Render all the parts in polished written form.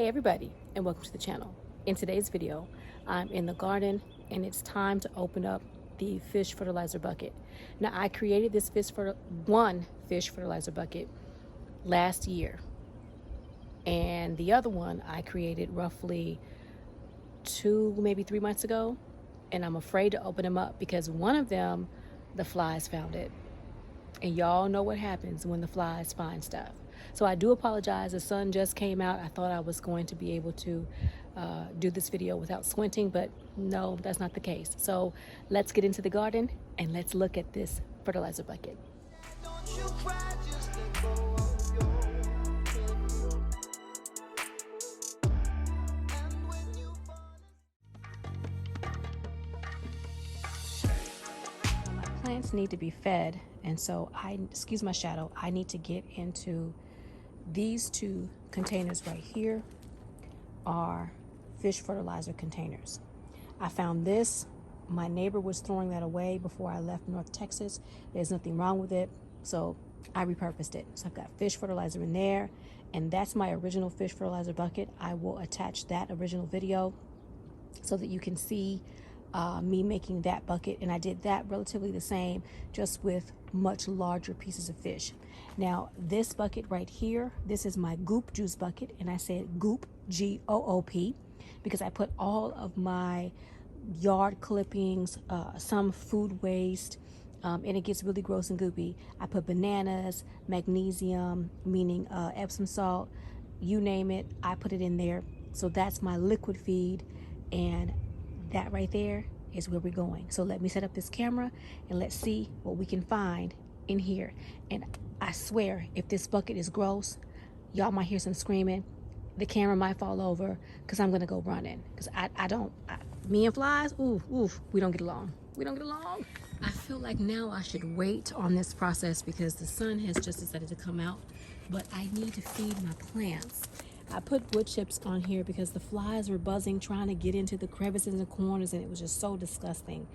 Hey everybody, and welcome to the channel. In today's video, I'm in the garden and it's time to open up the fish fertilizer bucket. Now I created this one fish fertilizer bucket last year, and the other one I created roughly 2, maybe 3 months ago, and I'm afraid to open them up because one of them, the flies found it. And y'all know what happens when the flies find stuff. So I do apologize. The sun just came out. I thought I was going to be able to do this video without squinting, but no, that's not the case. So let's get into the garden and let's look at this fertilizer bucket. Plants need to be fed, and so excuse my shadow, I need to get into these 2 containers right here. Are fish fertilizer containers. I found this. My neighbor was throwing that away before I left North Texas. There's nothing wrong with it, so I repurposed it. So I've got fish fertilizer in there, and that's my original fish fertilizer bucket. I will attach that original video so that you can see me making that bucket, and I did that relatively the same, just with much larger pieces of fish. Now this bucket right here, this is my goop juice bucket, and I said goop, G-O-O-P, because I put all of my yard clippings, some food waste, and it gets really gross and goopy. I put bananas, magnesium, meaning Epsom salt, you name it, I put it in there. So that's my liquid feed, and that right there is where we're going. So let me set up this camera and let's see what we can find in here. And I swear, if this bucket is gross, y'all might hear some screaming. The camera might fall over because I'm gonna go running. Because me and flies, we don't get along. We don't get along. I feel like now I should wait on this process because the sun has just decided to come out, but I need to feed my plants. I put wood chips on here because the flies were buzzing, trying to get into the crevices and corners, and it was just so disgusting.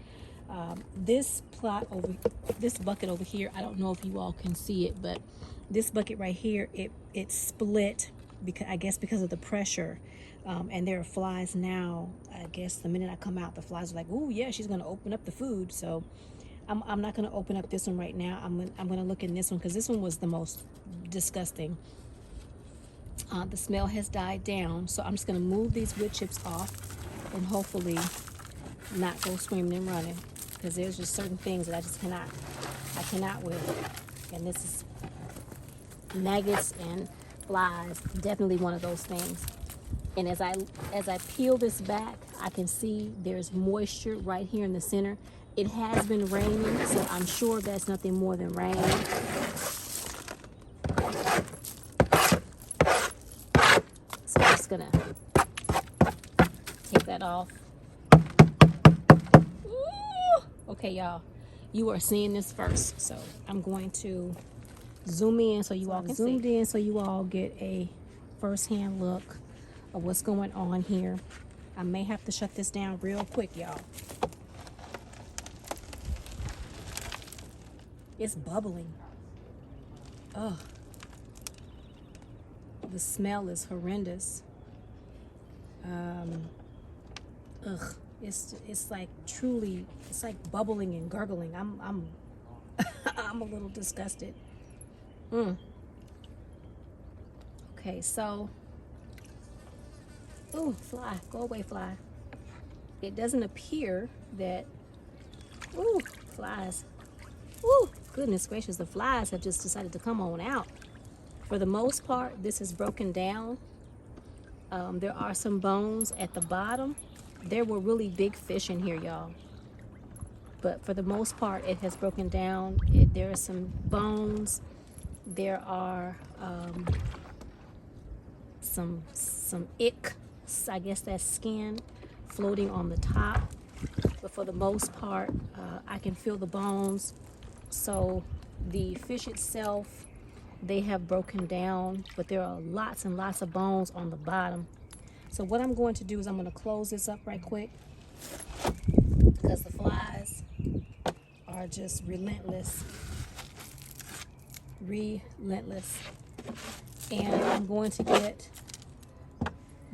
This bucket over here, I don't know if you all can see it, but this bucket right here, it split because I guess because of the pressure, and there are flies now. I guess the minute I come out, the flies are like, "Oh yeah, she's gonna open up the food." So I'm not gonna open up this one right now. I'm gonna look in this one because this one was the most disgusting. The smell has died down, so I'm just going to move these wood chips off and hopefully not go screaming and running, because there's just certain things that I cannot with, and this is maggots and flies, definitely one of those things. And as I peel this back, I can see there's moisture right here in the center. It has been raining, so I'm sure that's nothing more than rain. Gonna take that off. Ooh! Okay, y'all, you are seeing this first, so I'm going to zoom in so you all can see. So you all get a first-hand look of what's going on here. I may have to shut this down real quick, y'all. It's bubbling. Ugh, the smell is horrendous. It's like truly, it's like bubbling and gurgling. I'm I'm a little disgusted. Okay, so, ooh, fly, go away, fly. It doesn't appear that, ooh, flies. Ooh, goodness gracious, the flies have just decided to come on out. For the most part, this is broken down. There are some bones at the bottom. There were really big fish in here, y'all. But for the most part, it has broken down. There are some bones. There are some ick, I guess that's skin, floating on the top. But for the most part, I can feel the bones. So the fish itself, they have broken down, but there are lots and lots of bones on the bottom. So what I'm going to do is I'm going to close this up right quick because the flies are just relentless. And I'm going to get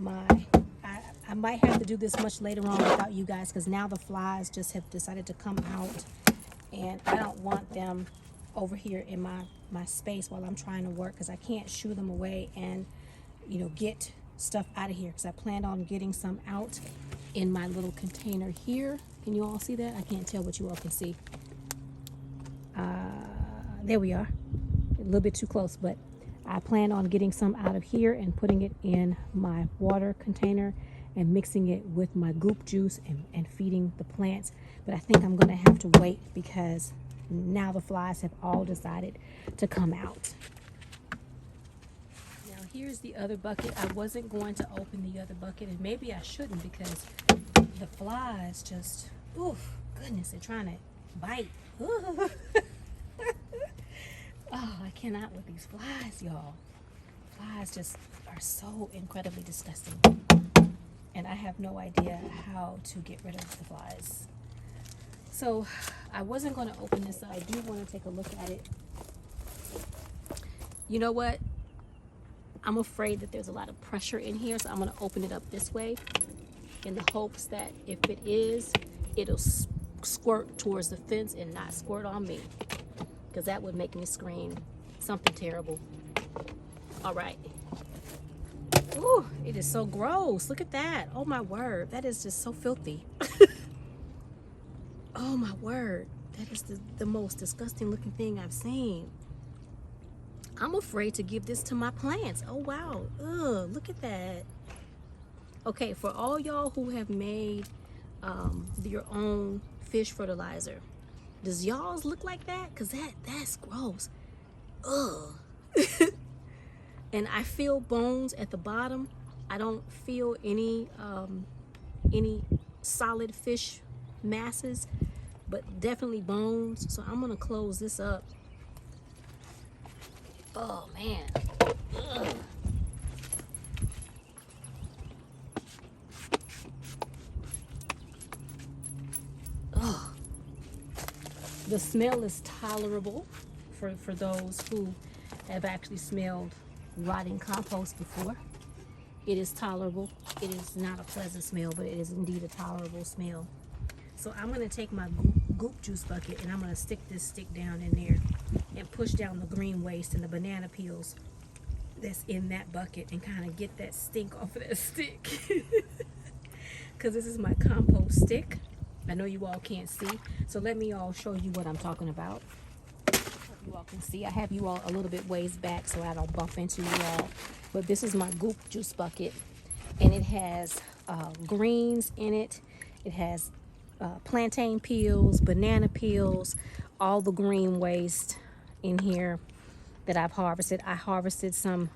I might have to do this much later on without you guys, because now the flies just have decided to come out, and I don't want them over here in my space while I'm trying to work, because I can't shoo them away and, you know, get stuff out of here, because I planned on getting some out in my little container here. Can you all see that? I can't tell what you all can see. There we are. A little bit too close, but I plan on getting some out of here and putting it in my water container and mixing it with my goop juice and feeding the plants. But I think I'm gonna have to wait, because now the flies have all decided to come out. Now here's the other bucket. I wasn't going to open the other bucket, and maybe I shouldn't, because the flies just, oof, goodness, they're trying to bite. Oh, I cannot with these flies, y'all. Flies just are so incredibly disgusting. And I have no idea how to get rid of the flies. So I wasn't going to open this up. I do want to take a look at it. You know what? I'm afraid that there's a lot of pressure in here, so I'm going to open it up this way in the hopes that if it is, it'll squirt towards the fence and not squirt on me, because that would make me scream something terrible. All right. Ooh, it is so gross. Look at that. Oh my word. That is just so filthy. Oh my word. That is the most disgusting looking thing I've seen. I'm afraid to give this to my plants. Oh wow. Ugh, look at that. Okay, for all y'all who have made your own fish fertilizer, does y'all's look like that? Because that's gross. Ugh. And I feel bones at the bottom. I don't feel any solid fish masses, but definitely bones. So I'm gonna close this up. Oh man. Ugh. Ugh. The smell is tolerable for those who have actually smelled rotting compost before. It is tolerable. It is not a pleasant smell, but it is indeed a tolerable smell. So I'm going to take my goop juice bucket and I'm going to stick this stick down in there and push down the green waste and the banana peels that's in that bucket and kind of get that stink off of that stick. Because this is my compost stick. I know you all can't see, so let me all show you what I'm talking about. You all can see I have you all a little bit ways back so I don't bump into you all, but this is my goop juice bucket, and it has greens in it. It has plantain peels, banana peels, all the green waste in here that I've harvested. I harvested some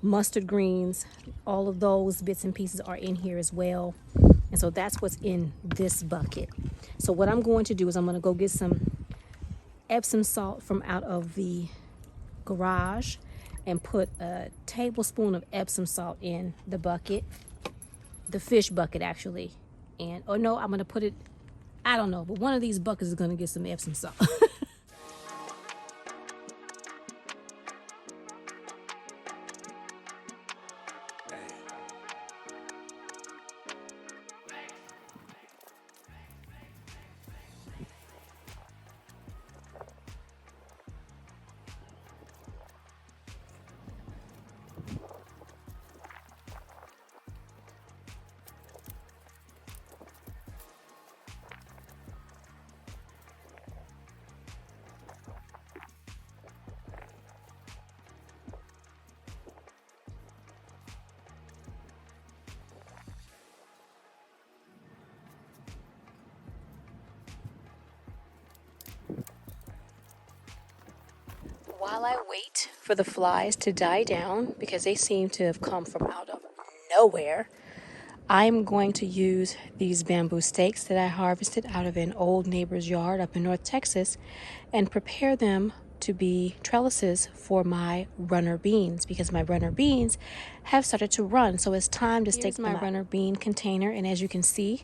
mustard greens. All of those bits and pieces are in here as well, and so that's what's in this bucket. So what I'm going to do is I'm going to go get some Epsom salt from out of the garage and put a tablespoon of Epsom salt in the bucket, the fish bucket actually. And oh no, I'm gonna put it, I don't know, but one of these buckets is gonna get some Epsom salt. While I wait for the flies to die down, because they seem to have come from out of nowhere, I'm going to use these bamboo stakes that I harvested out of an old neighbor's yard up in North Texas and prepare them to be trellises for my runner beans, because my runner beans have started to run. So it's time to stake my runner bean container. And as you can see,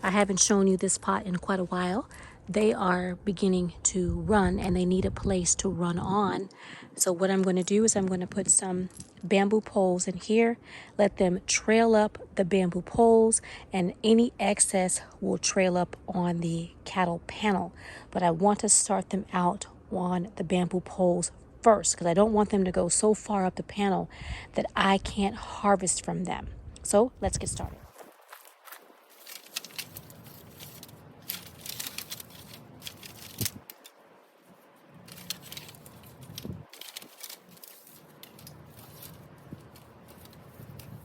I haven't shown you this pot in quite a while. they are beginning to run and they need a place to run on. So what I'm going to do is I'm going to put some bamboo poles in here, let them trail up the bamboo poles, and any excess will trail up on the cattle panel. But I want to start them out on the bamboo poles first because I don't want them to go so far up the panel that I can't harvest from them. So let's get started.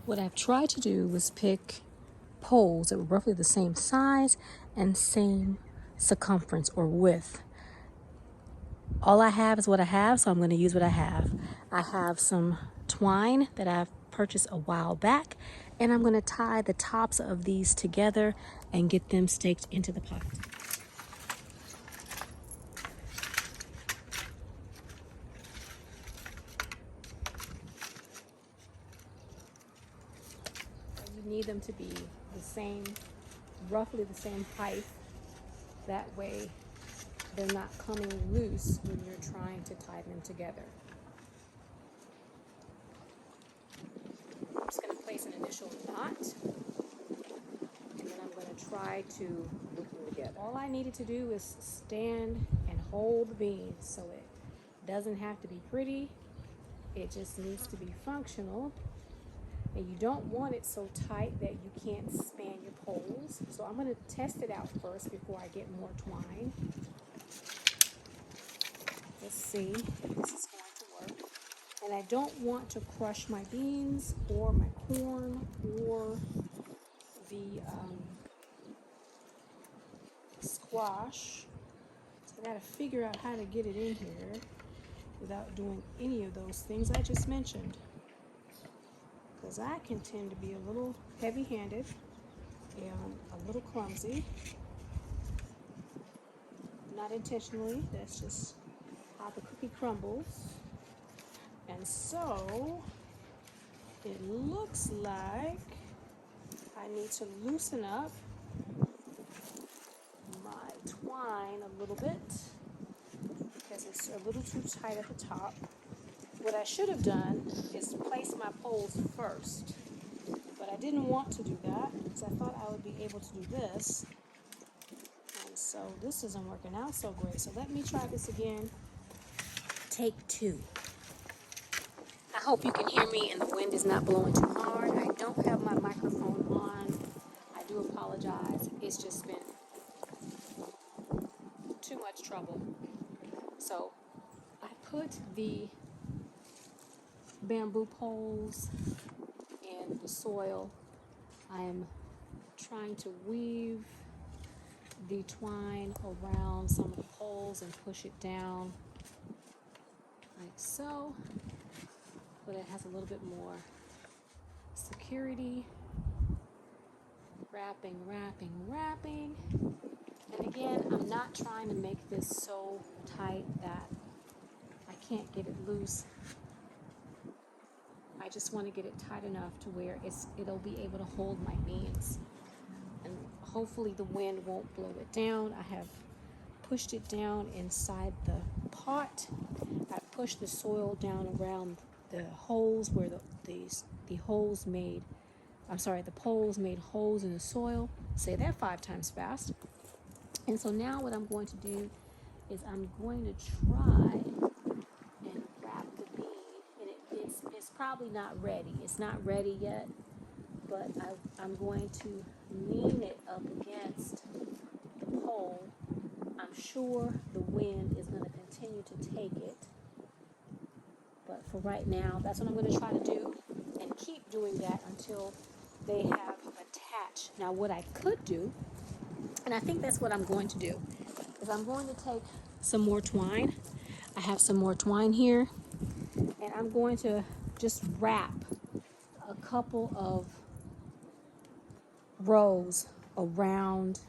What I've tried to do was pick poles that were roughly the same size and same circumference or width. All I have is what I have, so I'm going to use what I have. I have some twine that I've purchased a while back, and I'm going to tie the tops of these together and get them staked into the pot. You need them to be the same, roughly the same height. That way they're not coming loose when you're trying to tie them together. I'm just going to place an initial knot, and then I'm going to try to loop them together. All I needed to do is stand and hold the beans, so it doesn't have to be pretty. It just needs to be functional. And you don't want it so tight that you can't span your poles. So I'm going to test it out first before I get more twine. Let's see if this is going to work. And I don't want to crush my beans or my corn or the squash. So I got to figure out how to get it in here without doing any of those things I just mentioned. Because I can tend to be a little heavy-handed and a little clumsy. Not intentionally, that's just how the cookie crumbles. And so, it looks like I need to loosen up my twine a little bit because it's a little too tight at the top. What I should have done is place my poles first, but I didn't want to do that because I thought I would be able to do this, and so this isn't working out so great. So let me try this again. Take two. I hope you can hear me and the wind is not blowing too hard. I don't have my microphone on. I do apologize. It's just been too much trouble. So I put the bamboo poles in the soil. I am trying to weave the twine around some of the poles and push it down like so, but it has a little bit more security. Wrapping, wrapping, wrapping. And again, I'm not trying to make this so tight that I can't get it loose. I just want to get it tight enough to where it'll be able to hold my beans. And hopefully the wind won't blow it down. I have pushed it down inside the pot. I pushed the soil down around the holes where the poles made holes in the soil. Say that 5 times fast. And so now what I'm going to do is I'm going to try and wrap the bean. And it's probably not ready. It's not ready yet, but I'm going to lean it up against the pole. I'm sure the wind is going to continue to take it. But for right now, that's what I'm going to try to do and keep doing that until they have attached. Now what I could do, and I think that's what I'm going to do, is I'm going to take some more twine. I have some more twine here, and I'm going to just wrap a couple of rows around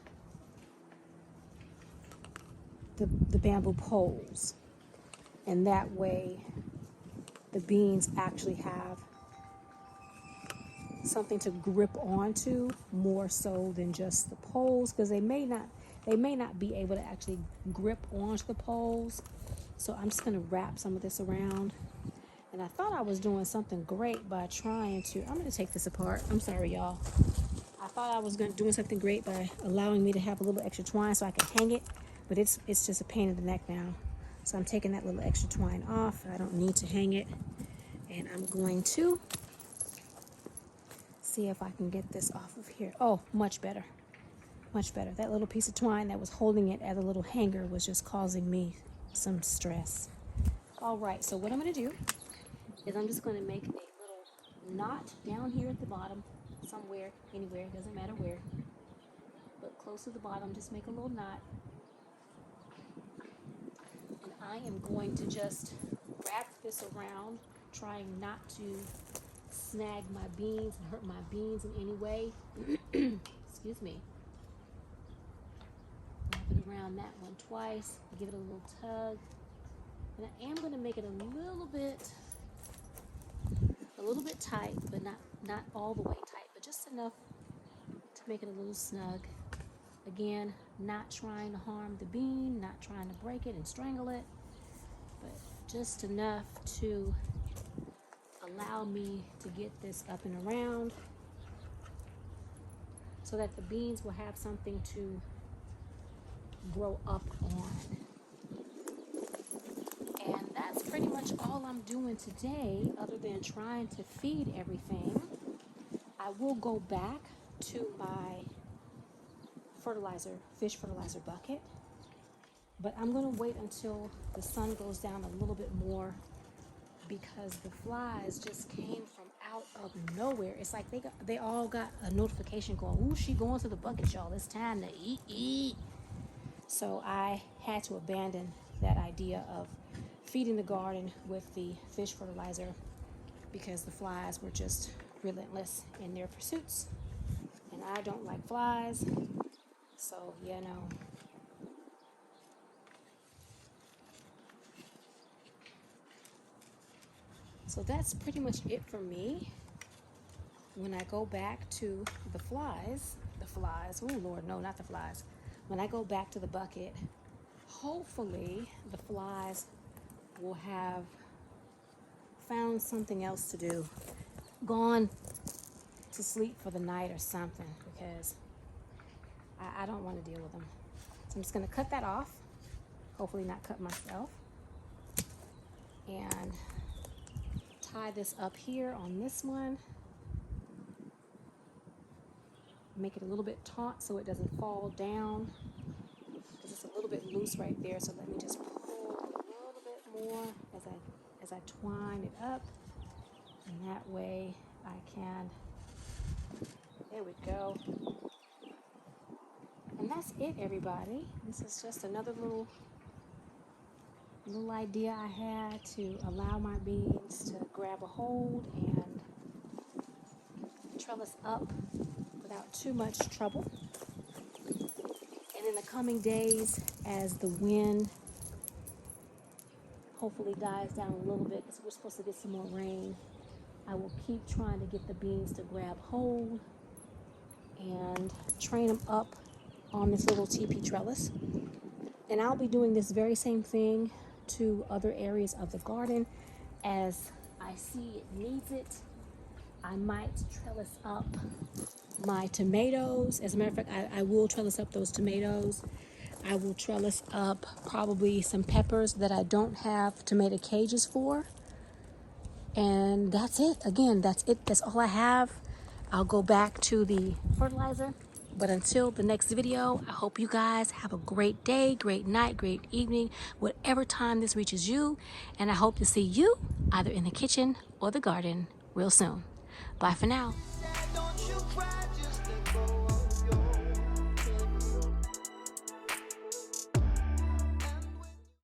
the bamboo poles, and that way the beans actually have something to grip onto more so than just the poles, because they may not they may not be able to actually grip onto the poles. So I'm just gonna wrap some of this around. And I thought I was doing something great by trying to, I'm gonna take this apart. I'm sorry, y'all. I thought I was doing something great by allowing me to have a little extra twine so I could hang it, but it's just a pain in the neck now. So I'm taking that little extra twine off. I don't need to hang it. And I'm going to see if I can get this off of here. Oh, much better. Much better. That little piece of twine that was holding it as a little hanger was just causing me some stress. All right, so what I'm going to do is I'm just going to make a little knot down here at the bottom, somewhere, anywhere, doesn't matter where, but close to the bottom, just make a little knot. And I am going to just wrap this around, trying not to snag my beans and hurt my beans in any way. Excuse me. Wrap it around that one twice, give it a little tug. And I am going to make it a little bit tight, but not all the way tight, but just enough to make it a little snug. Again, not trying to harm the bean, not trying to break it and strangle it, but just enough to allow me to get this up and around so that the beans will have something to grow up on. And that's pretty much all I'm doing today, other than trying to feed everything. I will go back to my fish fertilizer bucket, but I'm going to wait until the sun goes down a little bit more, because the flies just came from out of nowhere. It's like they all got a notification going, ooh, she going to the bucket, y'all. It's time to eat. So I had to abandon that idea of feeding the garden with the fish fertilizer because the flies were just relentless in their pursuits. And I don't like flies, so you know. So that's pretty much it for me. When I go back to the flies, oh Lord, no, not the flies. When I go back to the bucket, hopefully the flies will have found something else to do, gone to sleep for the night or something, because I don't want to deal with them. So I'm just going to cut that off, hopefully not cut myself, and tie this up here on this one. Make it a little bit taut so it doesn't fall down, because it's a little bit loose right there. So let me just pull a little bit more as I twine it up, and that way I can, there we go. And that's it, everybody. This is just another little idea I had to allow my beans to grab a hold and trellis up without too much trouble. And in the coming days, as the wind hopefully dies down a little bit, because we're supposed to get some more rain, I will keep trying to get the beans to grab hold and train them up on this little TP trellis. And I'll be doing this very same thing to other areas of the garden as I see it needs it. I might trellis up my tomatoes. As a matter of fact, I will trellis up those tomatoes. I will trellis up probably some peppers that I don't have tomato cages for. And that's it. Again, that's it. That's all I have. I'll go back to the fertilizer. But until the next video, I hope you guys have a great day, great night, great evening, whatever time this reaches you. And I hope to see you either in the kitchen or the garden real soon. Bye for now.